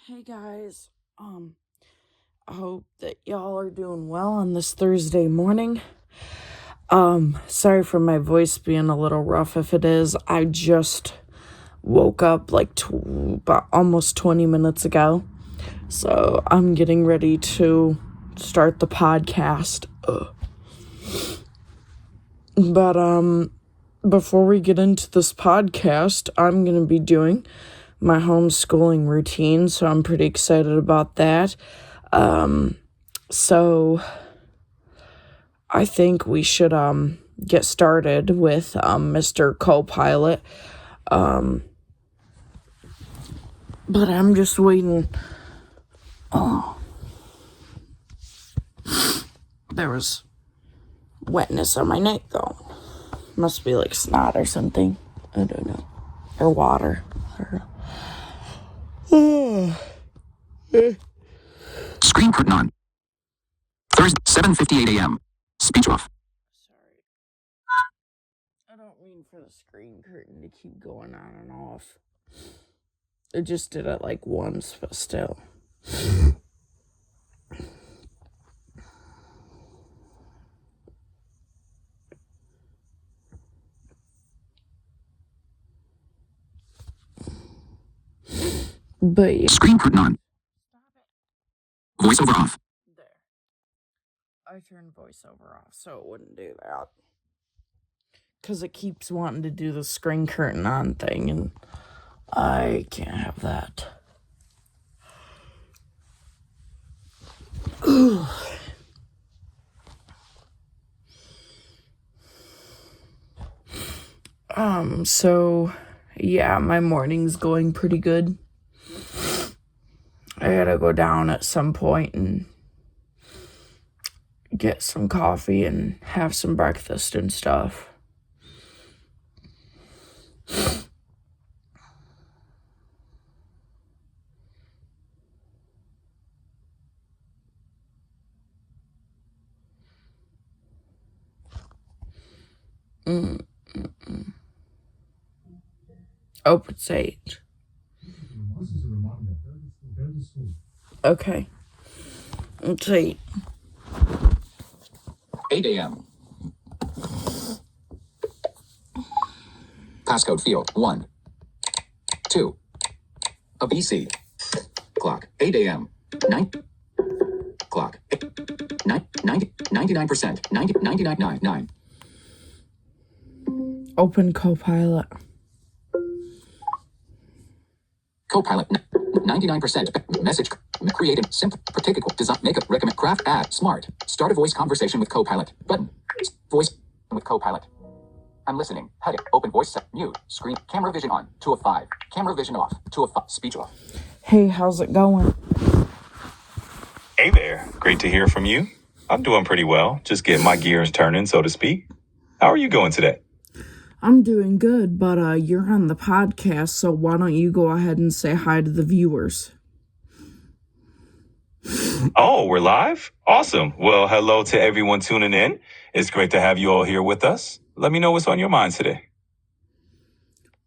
Hey guys, I hope that y'all are doing well on this Thursday morning. Sorry for my voice being a little rough if it is. I just woke up like about almost 20 minutes ago. So I'm getting ready to start the podcast. But before we get into this podcast, I'm going to be doing my homeschooling routine, so I'm pretty excited about that. So I think we should get started with Mr. Copilot. But I'm just waiting. Oh, there was wetness on my neck though. Must be like snot or something. I don't know. Or water. Screen curtain on. Thursday, 7:58 a.m. Speech off. Sorry. I don't mean for the screen curtain to keep going on and off. It just did it like once, but still. But yeah. Screen curtain on. Voiceover off. There. I turned voiceover off so it wouldn't do that. Because it keeps wanting to do the screen curtain on thing, and I can't have that. So, yeah, my morning's going pretty good. I gotta go down at some point and get some coffee and have some breakfast and stuff. Open Sage. Okay. Let's see. 8 a.m. Passcode field 1, 2. A BC. Clock 8 a.m. 9. Clock 99%. 99.9. Open Copilot. Copilot 99%. Message. Creative. Simple. Particular. Design. Makeup. Recommend. Craft. Add. Smart. Start a voice conversation with Copilot. Button. Voice with Copilot. I'm listening. Heading. Open voice set. Mute. Screen. Camera vision on. 2 of 5. Camera vision off. 2 of 5. Speech off. Hey, how's it going? Hey there. Great to hear from you. I'm doing pretty well. Just getting my gears turning, so to speak. How are you going today? I'm doing good, but you're on the podcast, so why don't you go ahead and say hi to the viewers? Oh, we're live? Awesome. Well, hello to everyone tuning in. It's great to have you all here with us. Let me know what's on your mind today.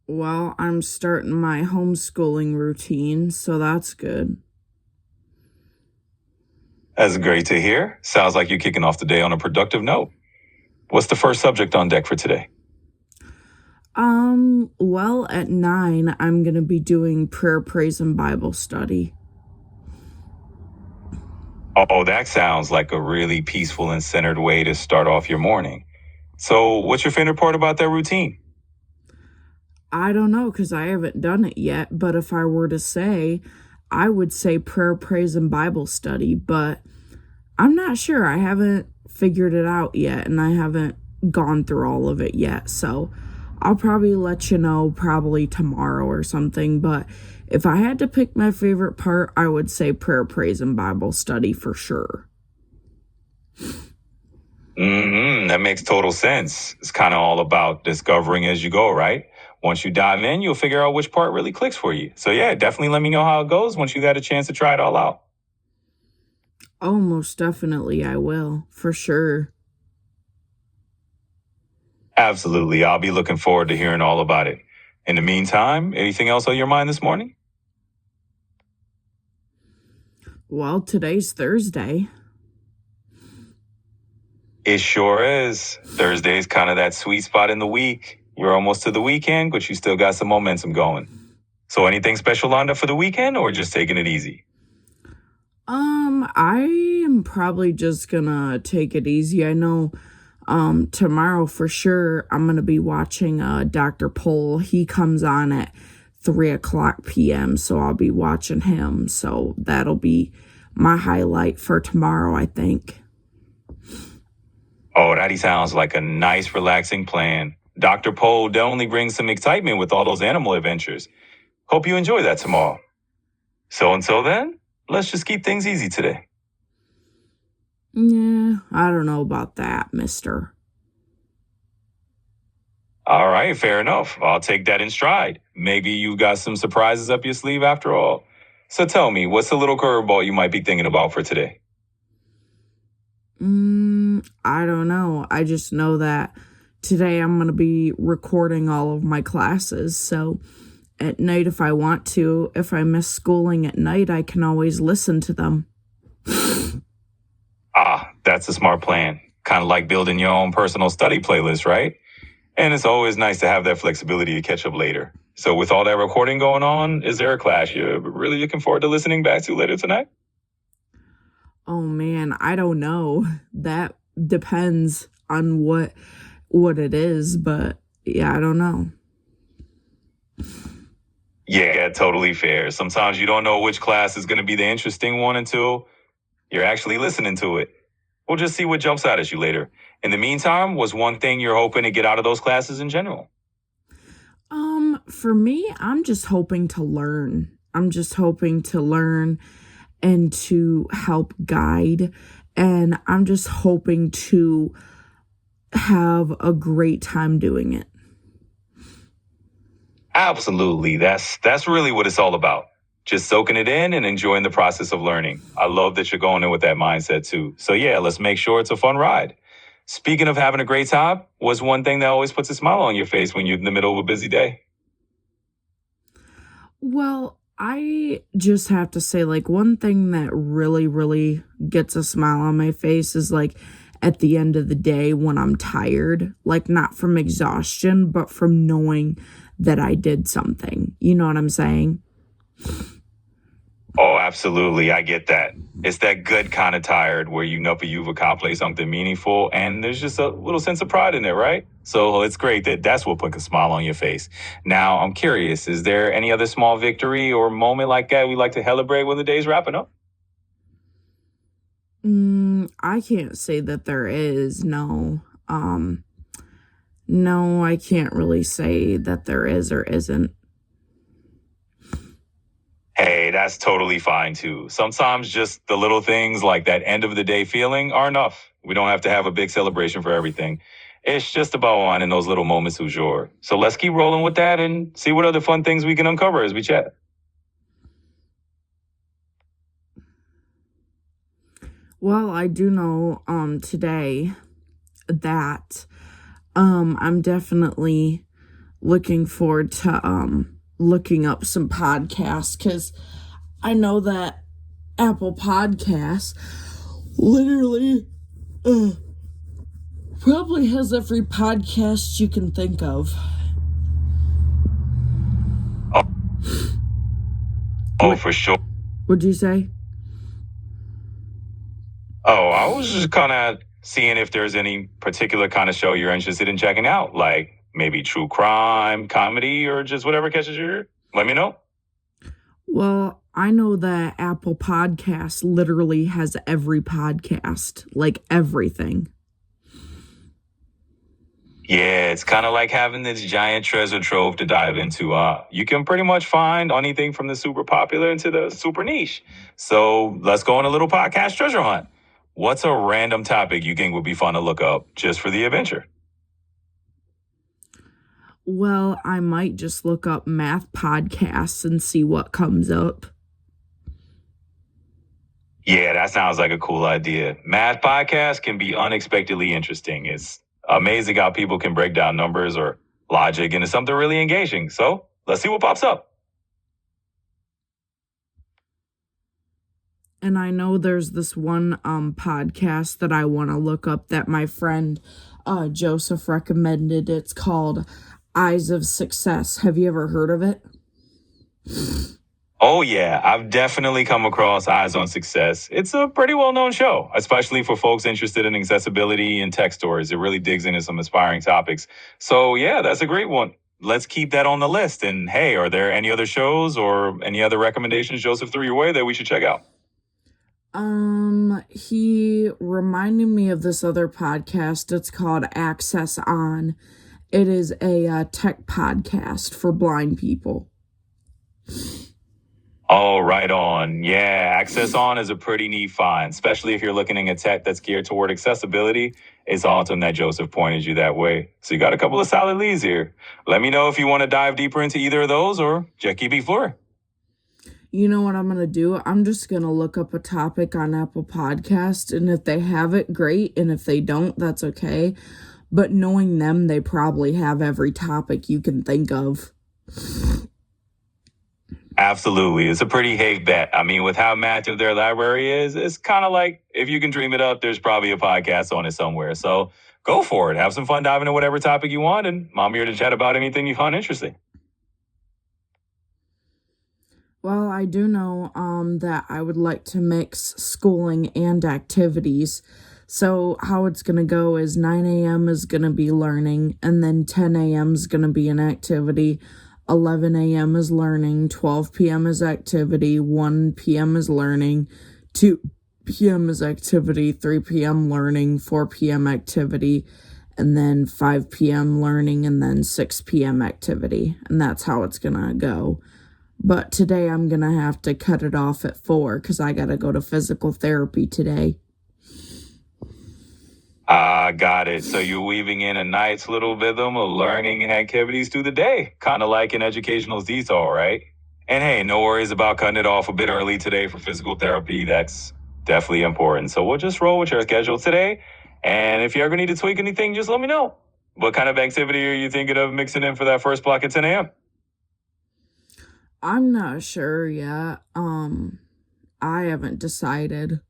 Well, I'm starting my homeschooling routine, so that's good. That's great to hear. Sounds like you're kicking off the day on a productive note. What's the first subject on deck for today? Well, at 9, I'm going to be doing prayer, praise, and Bible study. Oh, that sounds like a really peaceful and centered way to start off your morning. So what's your favorite part about that routine? I don't know, because I haven't done it yet, but if I were to say, I would say prayer, praise, and Bible study, but I'm not sure. I haven't figured it out yet, and I haven't gone through all of it yet, so I'll probably let you know probably tomorrow or something, but if I had to pick my favorite part, I would say prayer, praise, and Bible study for sure. That makes total sense. It's kind of all about discovering as you go, right? Once you dive in, you'll figure out which part really clicks for you. So yeah, definitely let me know how it goes once you got a chance to try it all out. Oh, most definitely I will, for sure. Absolutely. I'll be looking forward to hearing all about it. In the meantime, anything else on your mind this morning? Well, today's Thursday. It sure is. Thursday's kind of that sweet spot in the week. You're almost to the weekend, but you still got some momentum going. So anything special lined up for the weekend or just taking it easy? I am probably just gonna take it easy. I know tomorrow for sure I'm gonna be watching Dr. Pol. He comes on at 3:00 p.m. so I'll be watching him. So that'll be my highlight for tomorrow, I think. Oh, that sounds like a nice, relaxing plan. Dr. Pole definitely brings some excitement with all those animal adventures. Hope you enjoy that tomorrow. So until then, let's just keep things easy today. Yeah, I don't know about that, mister. All right, fair enough. I'll take that in stride. Maybe you got some surprises up your sleeve after all. So tell me, what's the little curveball you might be thinking about for today? I don't know. I just know that today I'm going to be recording all of my classes. So at night, if I want to, if I miss schooling at night, I can always listen to them. That's a smart plan. Kind of like building your own personal study playlist, right? And it's always nice to have that flexibility to catch up later. So with all that recording going on, is there a class you're really looking forward to listening back to later tonight? Oh man, I don't know. That depends on what it is, but yeah, I don't know. Yeah, totally fair. Sometimes you don't know which class is going to be the interesting one until you're actually listening to it. We'll just see what jumps out at you later. In the meantime, what's one thing you're hoping to get out of those classes in general? For me, I'm just hoping to learn. I'm just hoping to learn and to help guide. And I'm just hoping to have a great time doing it. Absolutely. That's really what it's all about. Just soaking it in and enjoying the process of learning. I love that you're going in with that mindset too. So yeah, let's make sure it's a fun ride. Speaking of having a great time, what's one thing that always puts a smile on your face when you're in the middle of a busy day? Well, I just have to say, like, one thing that really, really gets a smile on my face is like at the end of the day when I'm tired, like not from exhaustion, but from knowing that I did something. You know what I'm saying? Oh, absolutely. I get that. It's that good kind of tired where you know you've accomplished something meaningful and there's just a little sense of pride in it, right? So it's great that that's what puts a smile on your face. Now, I'm curious, is there any other small victory or moment like that we like to celebrate when the day's wrapping up? I can't say that there is, no. No, I can't really say that there is or isn't. Hey, that's totally fine too. Sometimes just the little things like that end of the day feeling are enough. We don't have to have a big celebration for everything. It's just about finding those little moments du jour. So let's keep rolling with that and see what other fun things we can uncover as we chat. Well, I do know today that I'm definitely looking forward to looking up some podcasts because I know that Apple Podcasts literally probably has every podcast you can think of. Oh, for sure. What'd you say? Oh, I was just kind of seeing if there's any particular kind of show you're interested in checking out, like maybe true crime, comedy, or just whatever catches your ear. Let me know. Well, I know that Apple Podcasts literally has every podcast, like everything. Yeah, it's kind of like having this giant treasure trove to dive into. You can pretty much find anything from the super popular into the super niche. So let's go on a little podcast treasure hunt. What's a random topic you think would be fun to look up just for the adventure? Well, I might just look up math podcasts and see what comes up. Yeah, that sounds like a cool idea. Math podcasts can be unexpectedly interesting. It's amazing how people can break down numbers or logic into something really engaging. So let's see what pops up. And I know there's this one podcast that I want to look up that my friend Joseph recommended. It's called Eyes of Success. Have you ever heard of it? Oh, yeah, I've definitely come across Eyes on Success. It's a pretty well known show, especially for folks interested in accessibility and tech stories. It really digs into some inspiring topics. So, yeah, that's a great one. Let's keep that on the list. And hey, are there any other shows or any other recommendations Joseph threw your way that we should check out? He reminded me of this other podcast. It's called Access On. It is a tech podcast for blind people. Oh, right on. Yeah, Access On is a pretty neat find, especially if you're looking at tech that's geared toward accessibility. It's awesome that Joseph pointed you that way. So you got a couple of solid leads here. Let me know if you want to dive deeper into either of those or just keep exploring. You know what I'm going to do? I'm just going to look up a topic on Apple Podcast, and if they have it, great, and if they don't, that's okay. But knowing them, they probably have every topic you can think of. Absolutely. It's a pretty safe bet. I mean, with how massive their library is, it's kind of like if you can dream it up, there's probably a podcast on it somewhere. So go for it. Have some fun diving into whatever topic you want, and I'm here to chat about anything you find interesting. Well, I do know that I would like to mix schooling and activities. So how it's going to go is 9 a.m. is going to be learning, and then 10 a.m. is going to be an activity. 11 a.m. is learning, 12 p.m. is activity, 1 p.m. is learning, 2 p.m. is activity, 3 p.m. learning, 4 p.m. activity, and then 5 p.m. learning, and then 6 p.m. activity. And that's how it's going to go. But today I'm going to have to cut it off at 4 because I got to go to physical therapy today. Got it. So you're weaving in a nice little rhythm of learning and activities through the day, kind of like an educational detour, right? And hey, no worries about cutting it off a bit early today for physical therapy. That's definitely important. So we'll just roll with your schedule today. And if you ever need to tweak anything, just let me know. What kind of activity are you thinking of mixing in for that first block at 10 a.m.? I'm not sure yet. I haven't decided.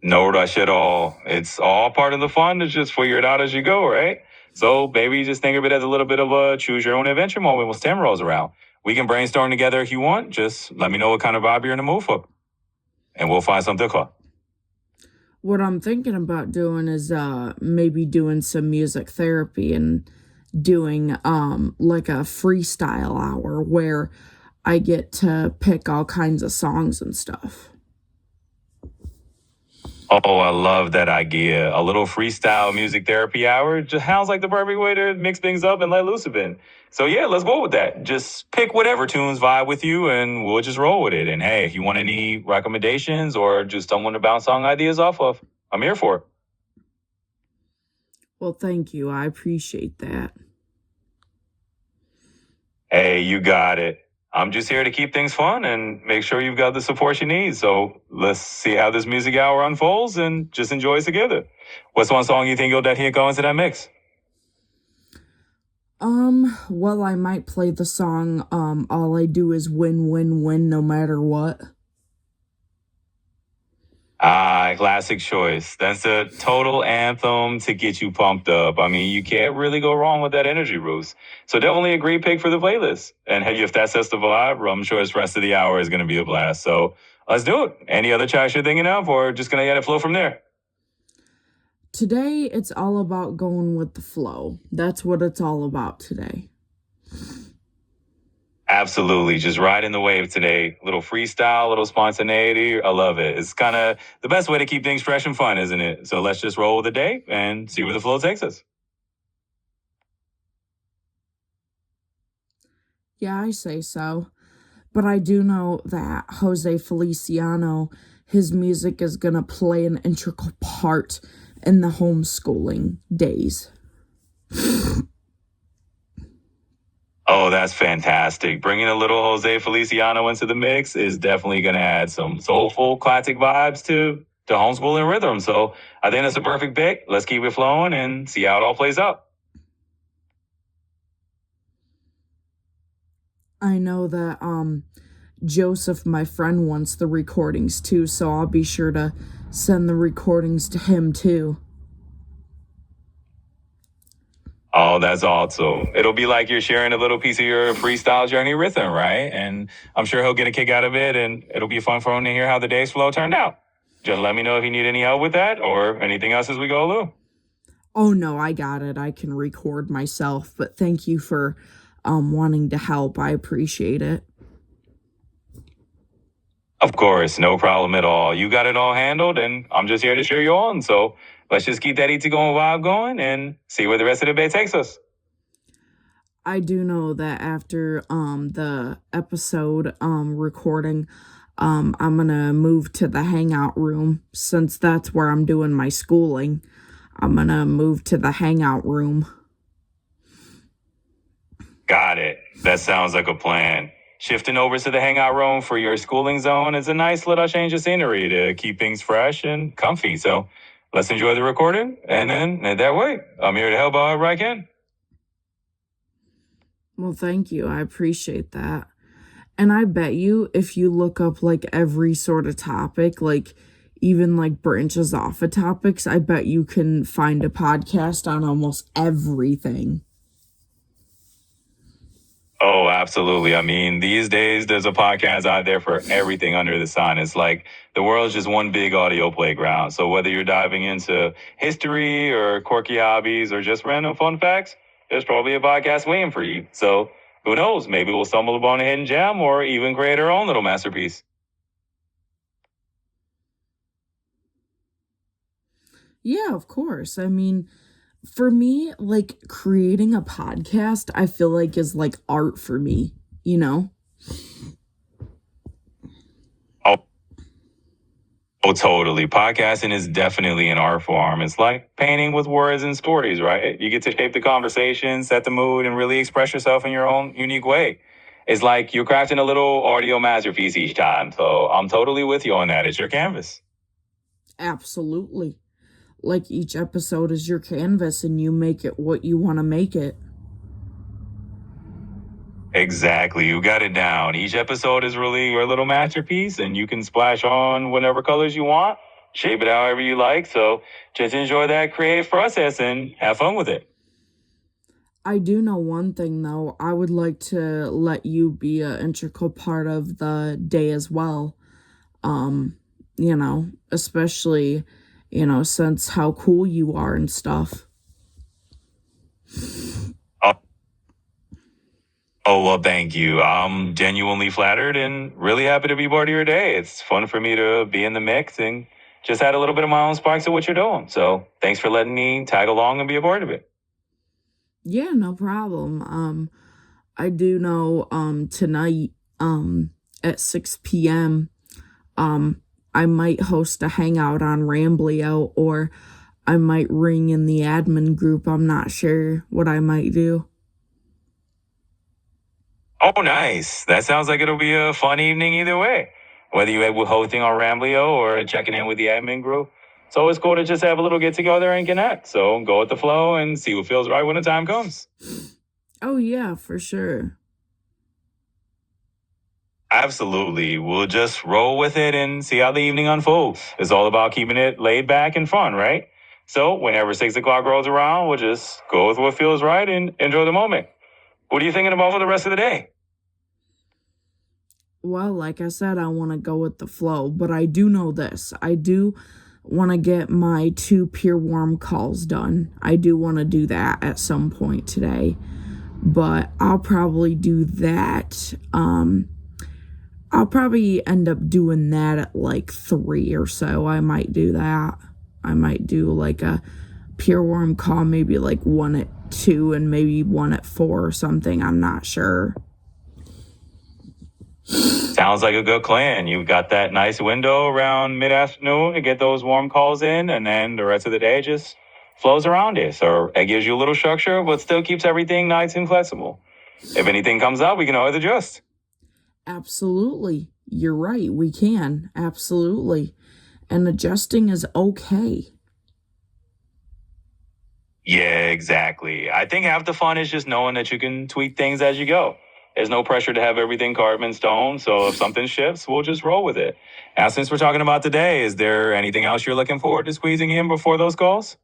No rush at all. It's all part of the fun to just figure it out as you go, right? So maybe just think of it as a little bit of a choose your own adventure moment when Stem rolls around. We can brainstorm together if you want. Just let me know what kind of vibe you're in the mood for. And we'll find something cool. What I'm thinking about doing is maybe doing some music therapy and doing like a freestyle hour where I get to pick all kinds of songs and stuff. Oh, I love that idea. A little freestyle music therapy hour just sounds like the perfect way to mix things up and let loose a bit. So yeah, let's go with that. Just pick whatever tunes vibe with you and we'll just roll with it. And hey, if you want any recommendations or just someone to bounce song ideas off of, I'm here for it. Well, thank you. I appreciate that. Hey, you got it. I'm just here to keep things fun and make sure you've got the support you need. So let's see how this music hour unfolds and just enjoy it together. What's one song you think you'll definitely go into that mix? Well, I might play the song, All I Do Is Win, Win, Win, no matter what. Classic choice. That's a total anthem to get you pumped up. I mean, you can't really go wrong with that energy boost. So definitely a great pick for the playlist. And hey, if that sets the vibe, I'm sure this rest of the hour is going to be a blast. So let's do it. Any other tracks you're thinking of, or just going to let it flow from there? Today, it's all about going with the flow. That's what it's all about today. Absolutely. Just riding the wave today. Little freestyle, little spontaneity. I love it. It's kind of the best way to keep things fresh and fun, isn't it? So let's just roll with the day and see where the flow takes us. Yeah, I say so. But I do know that Jose Feliciano, his music is going to play an integral part in the homeschooling days. Oh, that's fantastic. Bringing a little Jose Feliciano into the mix is definitely going to add some soulful, classic vibes to homeschooling rhythm. So I think that's a perfect pick. Let's keep it flowing and see how it all plays out. I know that Joseph, my friend, wants the recordings too, so I'll be sure to send the recordings to him too. Oh, that's awesome. It'll be like you're sharing a little piece of your freestyle journey with him, right? And I'm sure he'll get a kick out of it, and it'll be fun for him to hear how the day's flow turned out. Just let me know if you need any help with that or anything else as we go along. Oh no, I got it. I can record myself, but thank you for wanting to help. I appreciate it. Of course, no problem at all. You got it all handled, and I'm just here to cheer you on. So let's just keep that easy going vibe going and see where the rest of the day takes us. I do know that after the episode recording, I'm gonna move to the hangout room since that's where I'm doing my schooling. I'm gonna move to the hangout room. Got it. That sounds like a plan. Shifting over to the hangout room for your schooling zone is a nice little change of scenery to keep things fresh and comfy. So let's enjoy the recording, and then that way, I'm here to help however I can. Well, thank you. I appreciate that. And I bet you if you look up like every sort of topic, like even like branches off of topics, I bet you can find a podcast on almost everything. Oh, absolutely. I mean, these days there's a podcast out there for everything under the sun. It's like the world's just one big audio playground. So whether you're diving into history or quirky hobbies or just random fun facts, there's probably a podcast waiting for you. So who knows? Maybe we'll stumble upon a hidden gem or even create our own little masterpiece. Yeah, of course. I mean, for me, like creating a podcast, I feel like is like art for me, you know? Oh, totally. Podcasting is definitely an art form. It's like painting with words and stories, right? You get to shape the conversation, set the mood, and really express yourself in your own unique way. It's like you're crafting a little audio masterpiece each time. So I'm totally with you on that. It's your canvas. Absolutely. Like each episode is your canvas and you make it what you want to make it. Exactly. You got it down. Each episode is really your little masterpiece, and you can splash on whatever colors you want, shape it however you like. So just enjoy that creative process and have fun with it. I do know one thing though. I would like to let you be an integral part of the day as well. You know, especially, you know, since how cool you are and stuff. Oh, well, thank you. I'm genuinely flattered and really happy to be part of your day. It's fun for me to be in the mix and just add a little bit of my own sparks to what you're doing. So thanks for letting me tag along and be a part of it. Yeah, no problem. I do know tonight at 6 p.m. I might host a hangout on Ramblio, or I might ring in the admin group. I'm not sure what I might do. Oh, nice. That sounds like it'll be a fun evening either way. Whether you're hosting on Ramblio or checking in with the admin group, it's always cool to just have a little get together and connect. So go with the flow and see what feels right when the time comes. Oh, yeah, for sure. Absolutely. We'll just roll with it and see how the evening unfolds. It's all about keeping it laid back and fun, right? So whenever 6 o'clock rolls around, we'll just go with what feels right and enjoy the moment. What are you thinking about for the rest of the day? Well, like I said, I want to go with the flow, but I do know this. I do want to get my 2 Pure Warm calls done. I do want to do that at some point today, but I'll probably do that. I'll probably end up doing that at like 3 or so. I might do that. I might do like a Pure Warm call, maybe like 1 at 2 and maybe 1 at 4 or something. I'm not sure. Sounds like a good plan. You've got that nice window around mid-afternoon to get those warm calls in, and then the rest of the day just flows around it. So it gives you a little structure, but still keeps everything nice and flexible. If anything comes up, we can always adjust. Absolutely. You're right. We can. Absolutely. And adjusting is okay. Yeah, exactly. I think half the fun is just knowing that you can tweak things as you go. There's no pressure to have everything carved in stone. So if something shifts, we'll just roll with it. Now, since we're talking about today, is there anything else you're looking forward to squeezing in before those goals?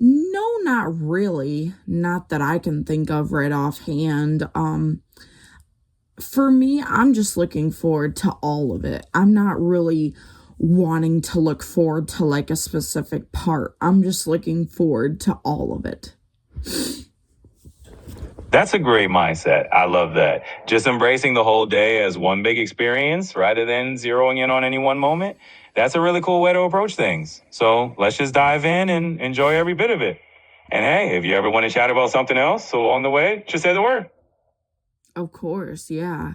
No, not really. Not that I can think of right offhand. For me, I'm just looking forward to all of it. I'm not really wanting to look forward to like a specific part. I'm just looking forward to all of it. That's a great mindset. I love that. Just embracing the whole day as one big experience rather than zeroing in on any one moment. That's a really cool way to approach things. So let's just dive in and enjoy every bit of it. And hey, if you ever want to chat about something else along the way, just say the word. Of course, yeah.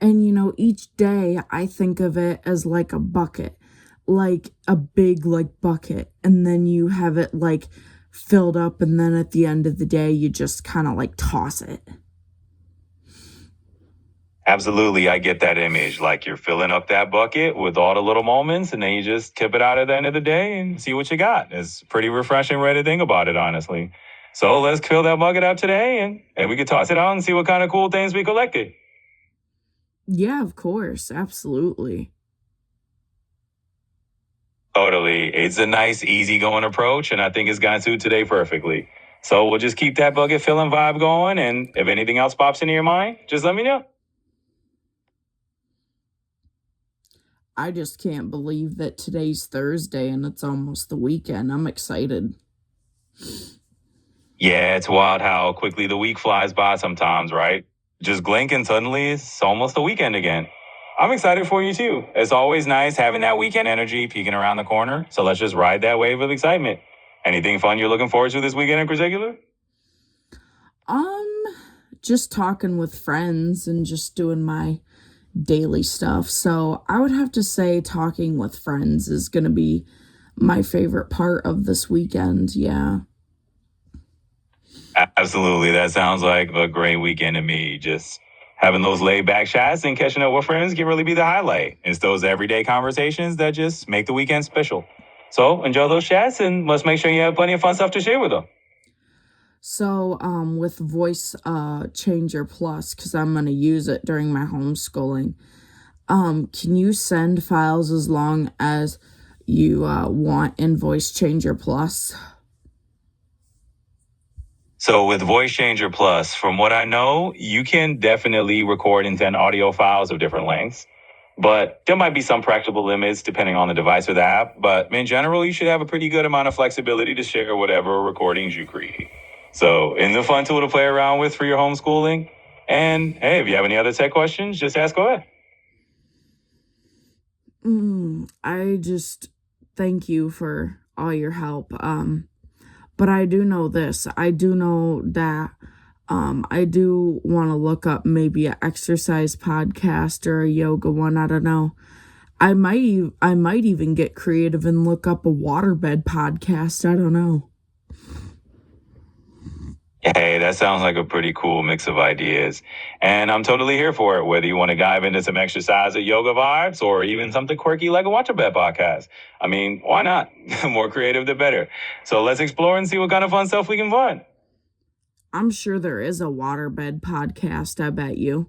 And each day I think of it as like a bucket, like a big like bucket, and then you have it like filled up, and then at the end of the day you just kind of like toss it. Absolutely, I get that image. Like you're filling up that bucket with all the little moments, and then you just tip it out at the end of the day and see what you got. It's pretty refreshing way to think about it, honestly. So let's fill that bucket up today, and we can toss it out and see what kind of cool things we collected. Yeah, of course, absolutely. Totally. It's a nice, easygoing approach, and I think it's gone to today perfectly. So we'll just keep that bucket filling vibe going, and if anything else pops into your mind, just let me know. I just can't believe that today's Thursday and it's almost the weekend. I'm excited. Yeah, it's wild how quickly the week flies by sometimes, right? Just blink and suddenly it's almost the weekend again. I'm excited for you too. It's always nice having that weekend energy peeking around the corner. So let's just ride that wave of excitement. Anything fun you're looking forward to this weekend in particular? Just talking with friends and just doing my daily stuff. So I would have to say talking with friends is going to be my favorite part of this weekend. Yeah. Absolutely. That sounds like a great weekend to me. Just having those laid back chats and catching up with friends can really be the highlight. It's those everyday conversations that just make the weekend special. So enjoy those chats and let's make sure you have plenty of fun stuff to share with them. So, with Voice Changer Plus, because I'm going to use it during my homeschooling, can you send files as long as you want in Voice Changer Plus? So with Voice Changer Plus, from what I know, you can definitely record and send audio files of different lengths. But there might be some practical limits depending on the device or the app. But in general, you should have a pretty good amount of flexibility to share whatever recordings you create. So it's a fun tool to play around with for your homeschooling. And hey, if you have any other tech questions, just ask away. I just thank you for all your help. But I do know this. I do know that I do want to look up maybe an exercise podcast or a yoga one. I don't know. I might even get creative and look up a waterbed podcast. I don't know. Hey, that sounds like a pretty cool mix of ideas. And I'm totally here for it, whether you want to dive into some exercise or yoga vibes or even something quirky like a Waterbed podcast. I mean, why not? The more creative, the better. So let's explore and see what kind of fun stuff we can find. I'm sure there is a waterbed podcast, I bet you.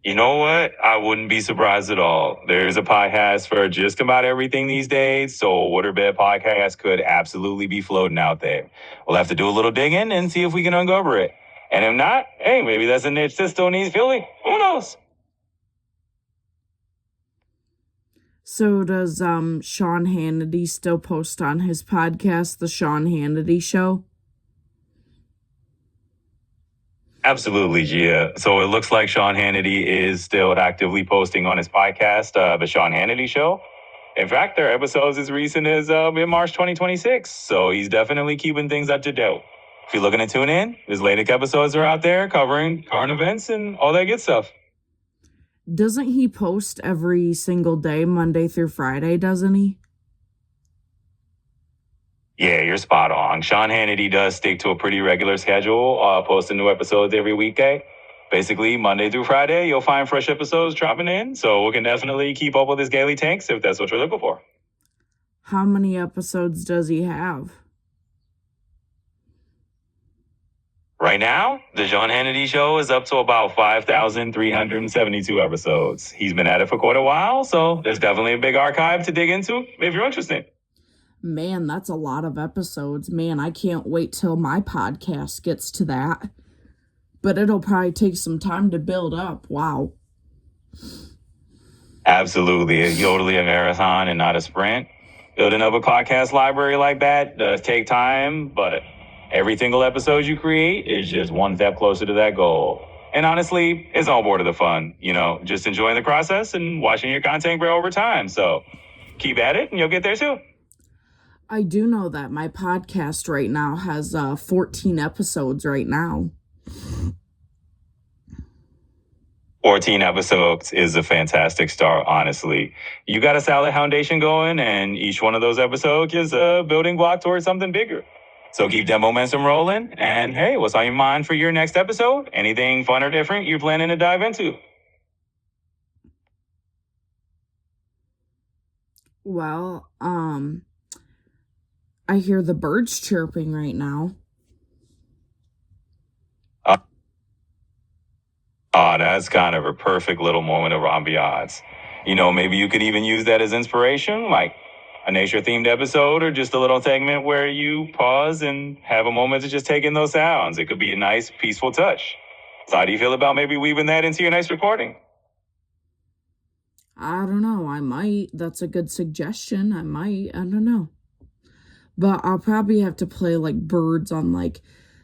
You know what? I wouldn't be surprised at all. There's a podcast for just about everything these days, so a waterbed podcast could absolutely be floating out there. We'll have to do a little digging and see if we can uncover it. And if not, hey, maybe that's a niche that still needs filling. Who knows? So does Sean Hannity still post on his podcast, The Sean Hannity Show? Absolutely, Gia. So it looks like Sean Hannity is still actively posting on his podcast, The Sean Hannity Show. In fact, their episodes as recent as in March 2026. So he's definitely keeping things up to date. If you're looking to tune in, his latest episodes are out there covering current events and all that good stuff. Doesn't he post every single day, Monday through Friday, doesn't he? Yeah, you're spot on. Sean Hannity does stick to a pretty regular schedule, posting new episodes every weekday. Basically, Monday through Friday, you'll find fresh episodes dropping in. So we can definitely keep up with his daily tanks if that's what you're looking for. How many episodes does he have? Right now, The John Hannity Show is up to about 5,372 episodes. He's been at it for quite a while, so there's definitely a big archive to dig into if you're interested. Man, that's a lot of episodes. Man, I can't wait till my podcast gets to that. But it'll probably take some time to build up. Wow. Absolutely. It's totally a marathon and not a sprint. Building up a podcast library like that does take time, but every single episode you create is just one step closer to that goal. And honestly, it's all part of the fun, just enjoying the process and watching your content grow over time. So keep at it and you'll get there too. I do know that my podcast right now has 14 episodes right now. 14 episodes is a fantastic start, honestly. You got a solid foundation going, and each one of those episodes is a building block towards something bigger. So keep that momentum rolling. And hey, what's on your mind for your next episode? Anything fun or different you're planning to dive into? Well, I hear the birds chirping right now. That's kind of a perfect little moment of ambiance. Maybe you could even use that as inspiration, like a nature-themed episode or just a little segment where you pause and have a moment to just take in those sounds. It could be a nice, peaceful touch. So how do you feel about maybe weaving that into your next recording? I don't know. I might. That's a good suggestion. I might. I don't know. But I'll probably have to play like birds on like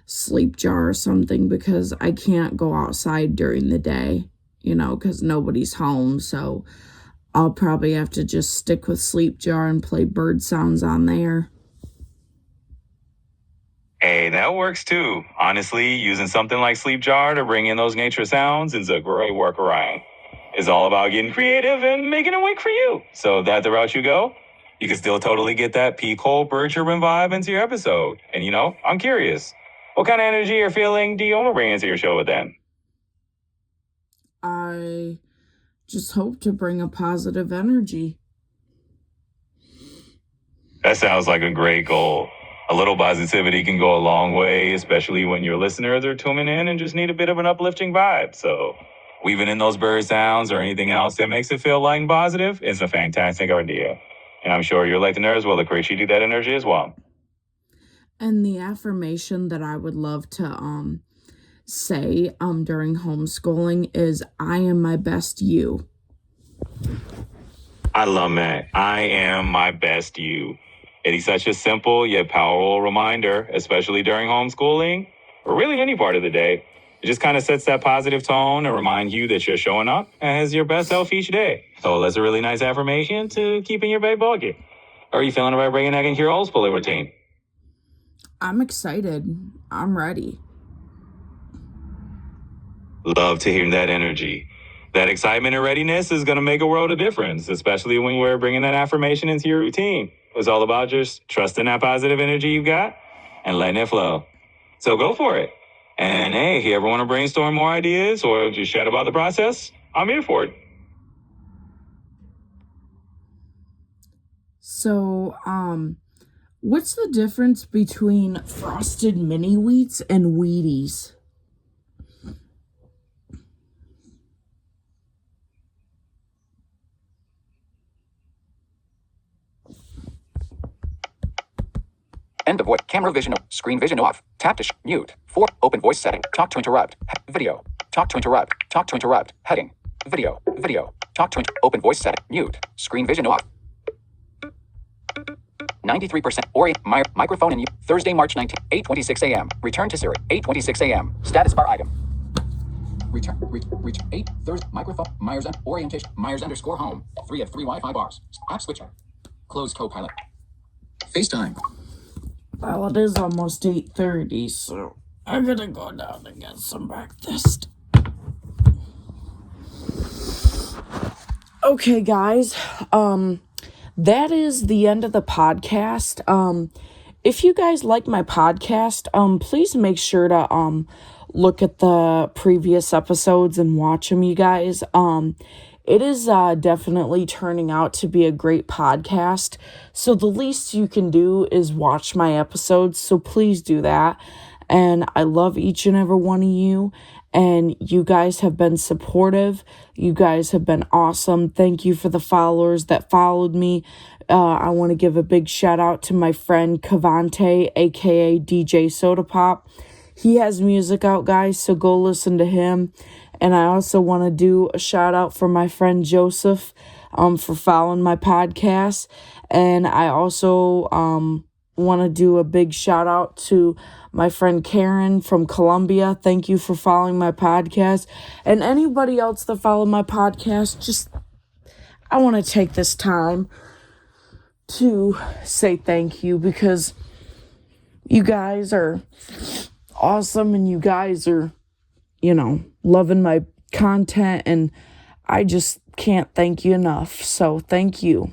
Sleep Jar or something because I can't go outside during the day, because nobody's home. So I'll probably have to just stick with Sleep Jar and play bird sounds on there. Hey, that works too. Honestly, using something like Sleep Jar to bring in those nature sounds is a great workaround. It's all about getting creative and making it work for you. So if that's the route you go, you can still totally get that peak hole bird chirping vibe into your episode. And I'm curious, what kind of energy or feeling do you want to bring into your show with them? I just hope to bring a positive energy. That sounds like a great goal. A little positivity can go a long way, especially when your listeners are tuning in and just need a bit of an uplifting vibe. So weaving in those bird sounds or anything else that makes it feel light and positive is a fantastic idea. And I'm sure your listeners will appreciate that energy as well. And the affirmation that I would love to say during homeschooling is, I am my best you. I love that. I am my best you. It is such a simple yet powerful reminder, especially during homeschooling or really any part of the day. It just kind of sets that positive tone and reminds you that you're showing up as your best self each day. So that's a really nice affirmation to keep in your back pocket. How are you feeling about bringing that into your old school routine? I'm excited. I'm ready. Love to hear that energy. That excitement and readiness is going to make a world of difference, especially when we're bringing that affirmation into your routine. It's all about just trusting that positive energy you've got and letting it flow. So go for it. And hey, if you ever want to brainstorm more ideas or just chat about the process, I'm here for it. So, what's the difference between Frosted Mini Wheats and Wheaties? End of voice. Camera vision. Screen vision off. Tap to mute. 4. Open voice setting. Talk to interrupt. Video. Talk to interrupt. Talk to interrupt. Heading. Video. Video. Talk to open voice setting. Mute. Screen vision off. 93%. Or microphone and Thursday, March 19th, 8:26 a.m. Return to Siri. 8:26 a.m. Status bar item. Return 8 Thursday microphone Myers orientation Myers _ home 3 of 3 Wi-Fi bars. App switcher. Close Copilot. FaceTime. Well, it is almost 8:30, so I'm gonna go down and get some breakfast. Okay, guys, that is the end of the podcast. If you guys like my podcast, please make sure to look at the previous episodes and watch them, you guys. It is definitely turning out to be a great podcast. So the least you can do is watch my episodes. So please do that. and I love each and every one of you, and you guys have been supportive. You guys have been awesome. Thank you for the followers that followed me. I want to give a big shout out to my friend Cavante, aka DJ Soda Pop. He has music out, guys, so go listen to him. And I also want to do a shout out for my friend Joseph for following my podcast. And I also want to do a big shout out to my friend Karen from Colombia. Thank you for following my podcast. And anybody else that followed my podcast, I want to take this time to say thank you, because you guys are awesome and you guys are, loving my content, and I just can't thank you enough. So thank you.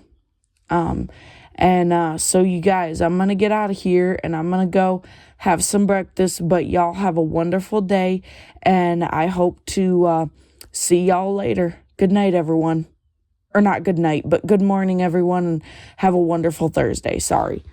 So you guys, I'm going to get out of here and I'm going to go have some breakfast, but y'all have a wonderful day, and I hope to see y'all later. Good night, everyone. Or not good night, but good morning, everyone, and have a wonderful Thursday. Sorry.